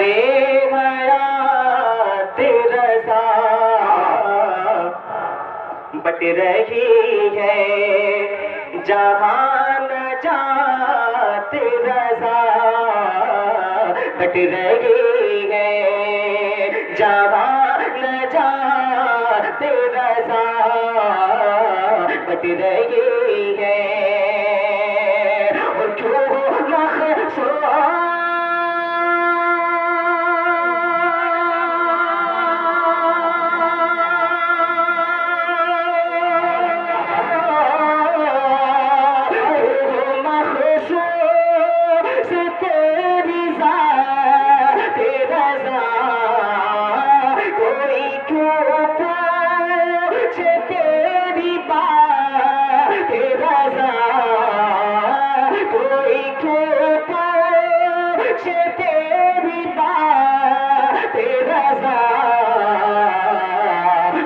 کرے حیات رضا بٹ رہی ہے جہاں نجات رضا بٹ رہی ہے جہاں نجات رضا بٹ رہی ہے اور جو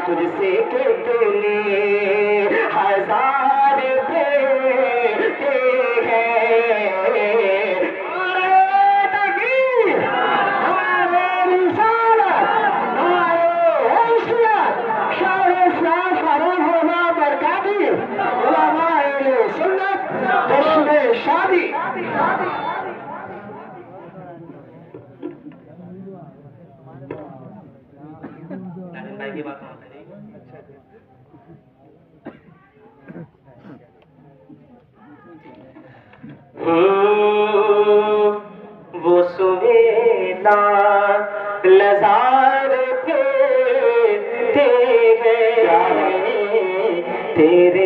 تجھ سے کتنے ہزار بیٹے ہیں شادی وہ سویدا لزار پھرتے ہیں تیرے